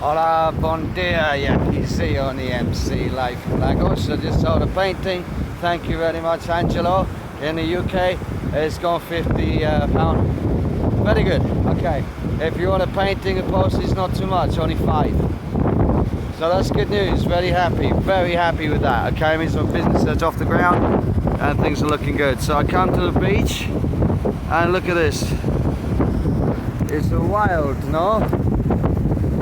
Hola, bon dia, Yankee on the MC Life in Lagos. I just saw the painting. Thank you very much, Angelo. In the UK, it's gone £50. Very good. Okay. If you want a painting, a post is not too much, only 5. So that's good news. Very happy with that. Okay, it means my business is off the ground and things are looking good. So I come to the beach and look at this. It's a wild, no?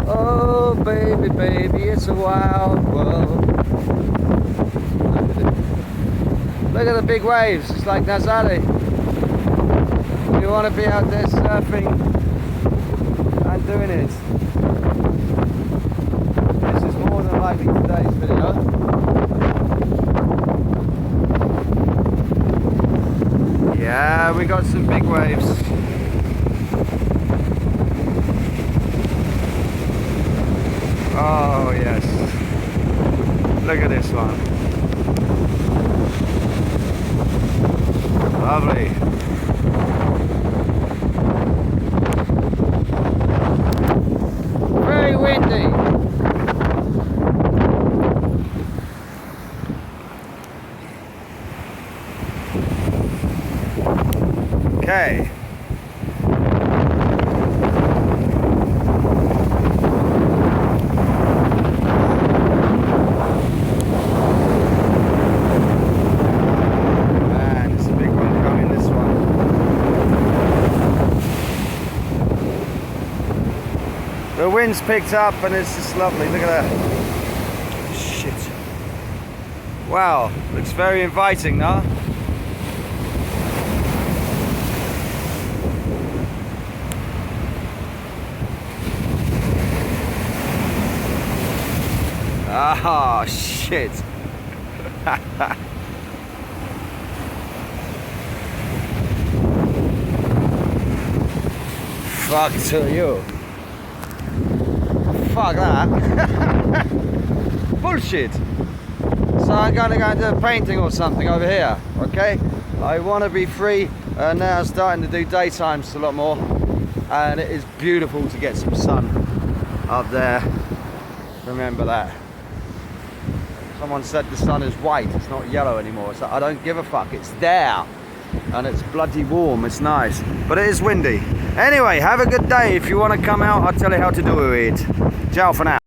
Oh baby, baby, it's a wild world. Look at the big waves. It's like Nazare. You want to be out there surfing and doing it. This is more than likely today's video. Yeah, we got some big waves. Oh yes. Look at this one. Lovely. Very windy. Okay. Man, it's a big one coming, this one. The wind's picked up and it's just lovely. Look at that. Shit. Wow, looks very inviting, no? Ah, shit. Fuck to you. Fuck that. Bullshit. So I'm gonna go and do a painting or something over here, okay? I want to be free, and now I'm starting to do daytimes a lot more, and it is beautiful to get some sun up there. Remember that. Someone said the sun is white, it's not yellow anymore. So I don't give a fuck, it's there. And it's bloody warm, it's nice. But it is windy. Anyway, have a good day. If you want to come out, I'll tell you how to do it. Ciao for now.